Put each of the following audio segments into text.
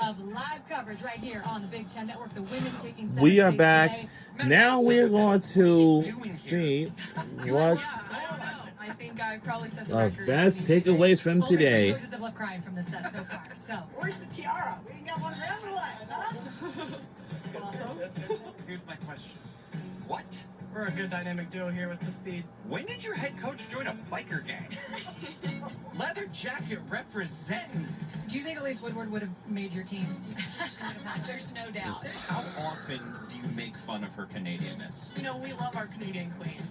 of live coverage right here on the Big Ten Network. The women taking center We are stage back. today. Now we're going to see what's I think I probably set the the record. best takeaways from All the today. coaches have left crying from this set so far. So, where's the tiara? We ain't got one of them or what? Huh? Awesome. Here's my question. What? We're a good dynamic duo here with the speed. When did your head coach join a biker gang? Leather jacket representing. Do you think Elise Woodward would have made your team? There's no doubt. How often do you make fun of her Canadianness? You know, we love our Canadian queen.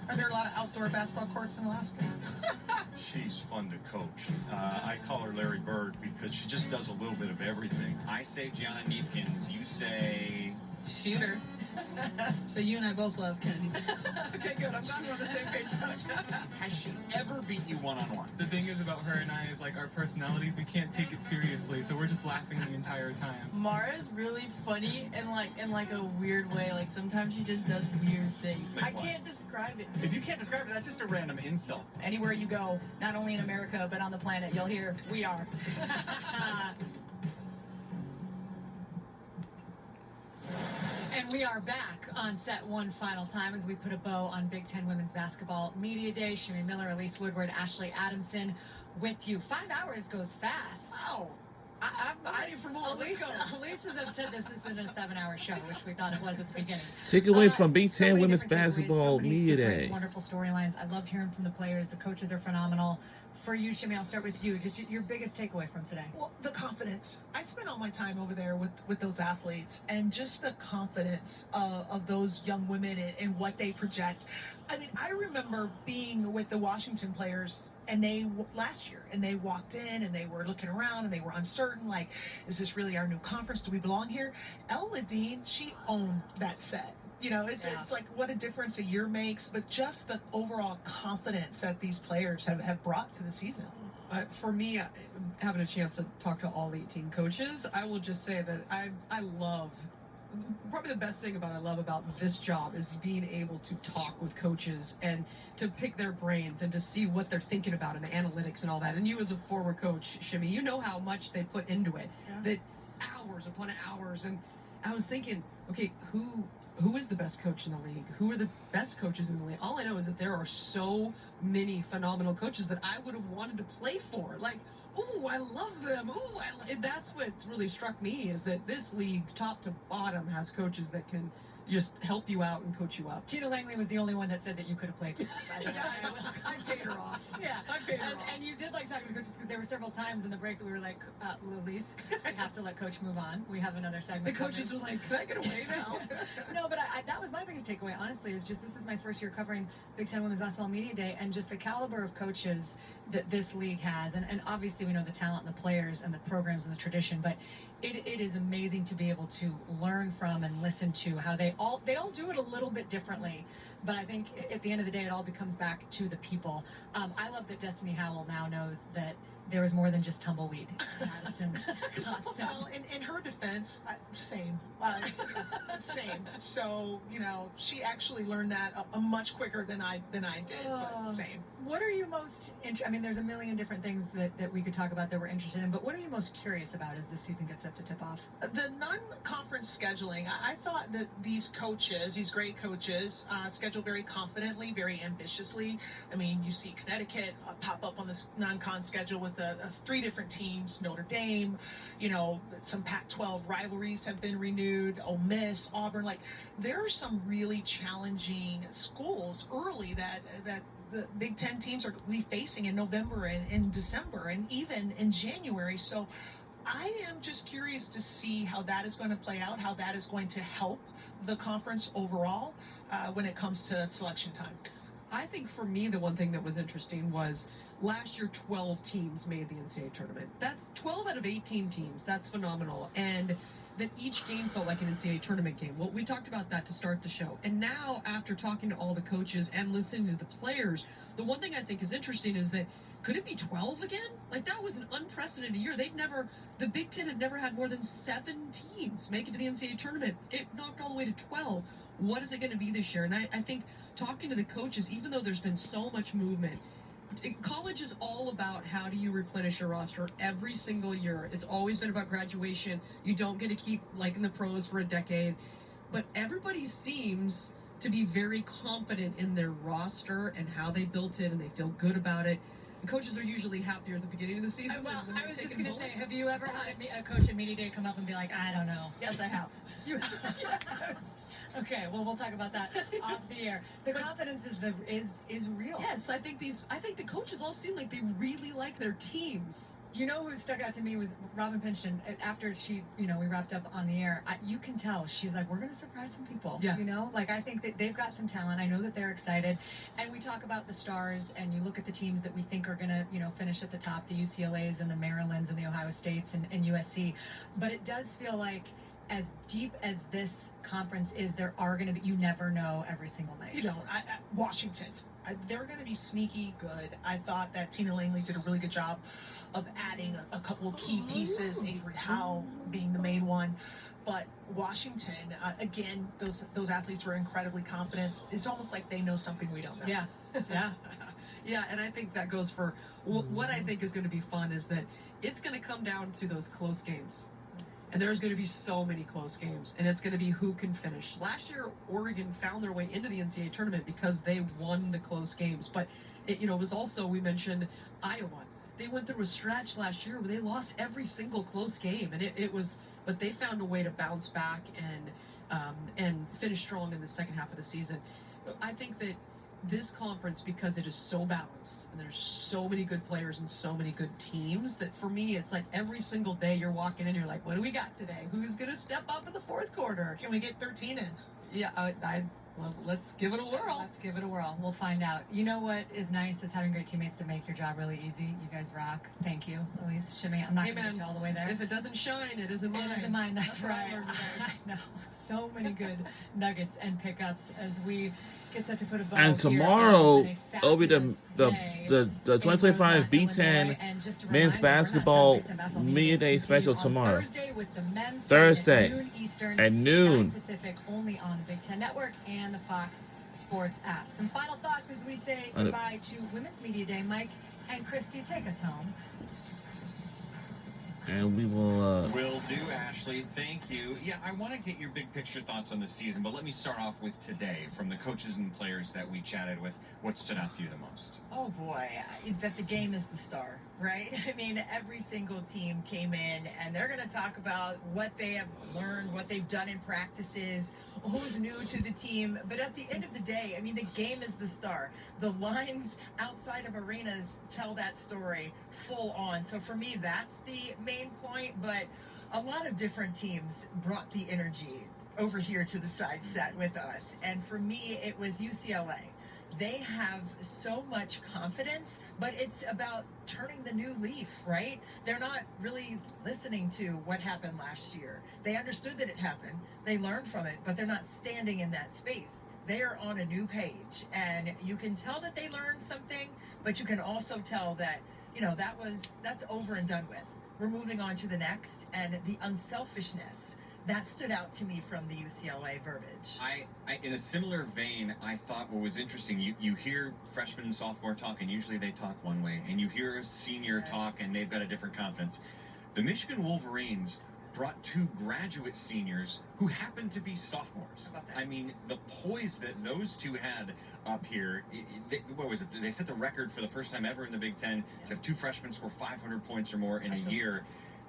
Are there a lot of outdoor basketball courts in Alaska? She's fun to coach. I call her Larry Bird because she just does a little bit of everything. I say Gianna Neepkins. You say... Shooter. So you and I both love Kennedy's. Okay, good. I'm glad we're on the same page, Coach. Has she ever beat you one-on-one? The thing is about her and I is like our personalities, we can't take it seriously, so we're just laughing the entire time. Mara's really funny in like a weird way. Like sometimes she just does weird things. Like I what? can't describe it. If you can't describe it, that's just a random insult. Anywhere you go, not only in America, but on the planet, you'll hear, we are. And we are back on set one final time as we put a bow on Big Ten Women's Basketball Media Day. Shimmy Miller, Elise Woodward, Ashley Adamson with you. 5 hours goes fast. Wow. I'm ready for more. Let's go. Elise has said this isn't a 7-hour show, which we thought it was at the beginning. Takeaways from Big So Ten many Women's different takeaways, Basketball so many Media different Day. Wonderful storylines. I loved hearing from the players. The coaches are phenomenal. For you, Shimmy, I'll start with you. Just your biggest takeaway from today. Well, the confidence. I spent all my time over there with those athletes, and just the confidence of those young women and what they project. I mean, I remember being with the Washington players, and last year, and they walked in and they were looking around and they were uncertain, like, is this really our new conference? Do we belong here? El Ladine, she owned that set. You know, it's like what a difference a year makes, but just the overall confidence that these players have brought to the season. For me, having a chance to talk to all 18 coaches, I will just say that I love, probably the best thing I love about this job is being able to talk with coaches and to pick their brains and to see what they're thinking about and the analytics and all that. And you as a former coach, Shimmy, you know how much they put into it, that hours upon hours. And I was thinking, okay, who is the best coach in the league? Who are the best coaches in the league? All I know is that there are so many phenomenal coaches that I would have wanted to play for. Like, ooh, I love them. Ooh, that's what really struck me is that this league, top to bottom, has coaches that can just help you out and coach you up. Tina Langley was the only one that said that you could have played. I paid her off. Yeah, I paid her off. and you did like talking to the coaches because there were several times in the break that we were like, Elise, we have to let Coach move on. We have another segment. The coaches were like, can I get away now? No, but that was my biggest takeaway, honestly, is just this is my first year covering Big Ten Women's Basketball Media Day, and just the caliber of coaches that this league has. And obviously we know the talent and the players and the programs and the tradition, but it is amazing to be able to learn from and listen to how they all do it a little bit differently. But I think at the end of the day, it all becomes back to the people. I love that Destiny Howell now knows that there is more than just tumbleweed. Madison Scott. So. Well, in her defense, same. Same. So, you know, she actually learned that much quicker than I did, but same. What are you most I mean, there's a million different things that we could talk about that we're interested in, but what are you most curious about as this season gets set to tip off? The non-conference scheduling, I thought that these coaches, these great coaches, schedule very confidently, very ambitiously. I mean, you see Connecticut pop up on this non-con schedule with 3 different teams, Notre Dame, you know, some Pac-12 rivalries have been renewed, Ole Miss, Auburn. Like, there are some really challenging schools early that the Big Ten teams are we facing in November and in December and even in January. So I am just curious to see how that is going to play out, how that is going to help the conference overall when it comes to selection time. I think for me, the one thing that was interesting was last year 12 teams made the NCAA tournament. That's 12 out of 18 teams. That's phenomenal. And that each game felt like an NCAA tournament game. Well, we talked about that to start the show. And now, after talking to all the coaches and listening to the players, the one thing I think is interesting is that could it be 12 again? Like, that was an unprecedented year. The Big Ten had never had more than 7 teams make it to the NCAA tournament. It knocked all the way to 12. What is it going to be this year? And I think talking to the coaches, even though there's been so much movement, college is all about how do you replenish your roster every single year. It's always been about graduation. You don't get to keep like in the pros for a decade, but everybody seems to be very confident in their roster and how they built it, and they feel good about it. And coaches are usually happier at the beginning of the season. Well, than I was just taking going to say, bullets. have you ever had a coach at media day come up and be like, I don't know? Yes, I have. You Okay, well, we'll talk about that off the air. The confidence is real. Yes, I think the coaches all seem like they really like their teams. You know who stuck out to me was Robin Pinchton. After we wrapped up on the air, you can tell she's like, we're going to surprise some people. Yeah. Like I think that they've got some talent. I know that they're excited. And we talk about the stars, and you look at the teams that we think are going to, finish at the top, the UCLAs and the Marylands and the Ohio States and USC. But it does feel like, as deep as this conference is, there are going to be, you never know every single night. You don't. Washington, they're going to be sneaky good. I thought that Tina Langley did a really good job of adding a couple of key pieces, Avery Howe being the main one. But Washington, again, those athletes were incredibly confident. It's almost like they know something we don't know. Yeah, yeah. Yeah, and I think that goes for what I think is going to be fun is that it's going to come down to those close games. And there's going to be so many close games, and it's going to be who can finish. Last year, Oregon found their way into the NCAA tournament because they won the close games. But it was also, we mentioned Iowa. They went through a stretch last year where they lost every single close game, and but they found a way to bounce back and finish strong in the second half of the season. I think that this conference, because it is so balanced and there's so many good players and so many good teams, that for me it's like every single day you're walking in, you're like, what do we got today? Who's gonna step up in the fourth quarter? Can we get 13 in? Yeah, well, let's give it a whirl. Let's give it a whirl. We'll find out. You know what is nice is having great teammates that make your job really easy. You guys rock. Thank you, Elise, Shimmy. I'm not Hey, going to man, get you all the way there. If it doesn't shine, it isn't mine. It isn't mine. That's what I right. learned today. I know. So many good nuggets and pickups as we get set to put a bow And here. tomorrow It has been a it'll be fabulous day the in 2025 Rosemont, B10 Illinois. And just a men's reminder, we're not done. basketball Big Ten basketball media day meetings special continue on tomorrow. Thursday with the men's starting Thursday at noon Eastern, at noon. 9 Pacific, only on the Big Ten Network and the Fox Sports app. Some final thoughts as we say goodbye to Women's Media Day. Mike and Christy, take us home. And we will Will do, Ashley. Thank you. Yeah, I want to get your big picture thoughts on the season, but let me start off with today. From the coaches and players that we chatted with, what stood out to you the most? Oh boy, that the game is the star, right? I mean, every single team came in and they're going to talk about what they have learned, what they've done in practices, who's new to the team. But at the end of the day, I mean, the game is the star. The lines outside of arenas tell that story full on. So for me, that's the main point. But a lot of different teams brought the energy over here to the side set with us. And for me, it was UCLA. They have so much confidence, but it's about turning the new leaf, right? They're not really listening to what happened last year. They understood that it happened. They learned from it, but they're not standing in that space. They are on a new page, and you can tell that they learned something, but you can also tell that, that's over and done with. We're moving on to the next, and the unselfishness that stood out to me from the UCLA verbiage. I in a similar vein, I thought what was interesting, you hear freshmen and sophomore talk, and usually they talk one way, and you hear a senior talk, and they've got a different confidence. The Michigan Wolverines brought two graduate seniors who happened to be sophomores. How about that? I mean, the poise that those two had up here, what was it? They set the record for the first time ever in the Big Ten to have two freshmen score 500 points or more in Absolutely. a year.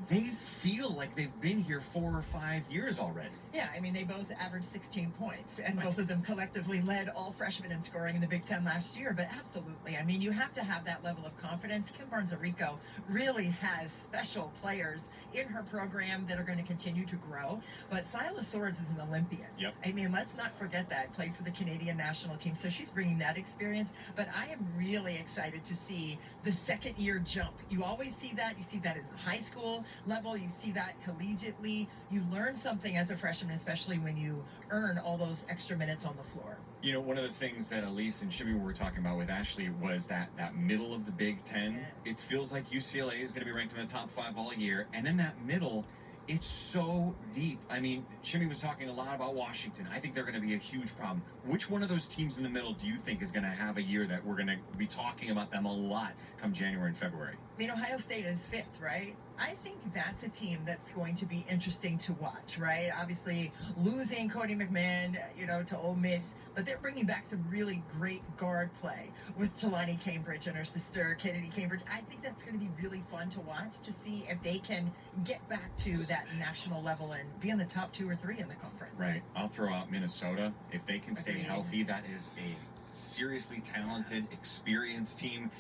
They feel like they've been here 4 or 5 years already. Yeah, I mean, they both averaged 16 points, and both of them collectively led all freshmen in scoring in the Big Ten last year. But absolutely, I mean, you have to have that level of confidence. Kim Barnes-Arico really has special players in her program that are going to continue to grow. But Silas Swords is an Olympian. Yep. I mean, let's not forget that. Played for the Canadian national team, so she's bringing that experience. But I am really excited to see the second-year jump. You always see that. You see that in the high school level. You see that collegiately. You learn something as a freshman, especially when you earn all those extra minutes on the floor. You know, one of the things that Elise and Shimmy were talking about with Ashley was that middle of the Big Ten. It feels like UCLA is going to be ranked in the top 5 all year. And in that middle, It's so deep. I mean, Jimmy was talking a lot about Washington. I think they're going to be a huge problem. Which one of those teams in the middle do you think is going to have a year that we're going to be talking about them a lot come January and February? I mean, Ohio State is 5th, right? I think that's a team that's going to be interesting to watch, right? Obviously, losing Cody McMahon, to Ole Miss, but they're bringing back some really great guard play with Jelani Cambridge and her sister, Kennedy Cambridge. I think that's going to be really fun to watch to see if they can get back to that national level and be in the top 2 or 3 in the conference. Right. I'll throw out Minnesota. If they can stay Agreed. healthy, that is a seriously talented, experienced team.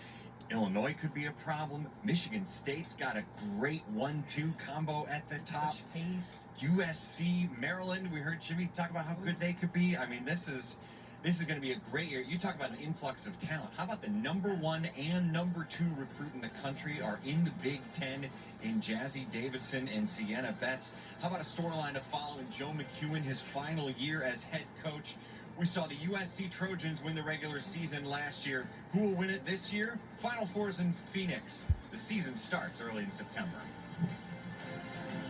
Illinois could be a problem. Michigan State's got a great 1-2 combo at the top. Pace. USC, Maryland, we heard Jimmy talk about how good they could be. I mean, this is going to be a great year. You talk about an influx of talent. How about the number 1 and number 2 recruit in the country are in the Big Ten in Jazzy Davidson and Sienna Betts? How about a storyline to follow in Joe McEwen, his final year as head coach? We saw the USC Trojans win the regular season last year. Who will win it this year? Final Four's in Phoenix. The season starts early in September.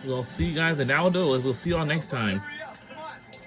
We'll see you guys at Aldo. We'll see you all next time. Hurry up.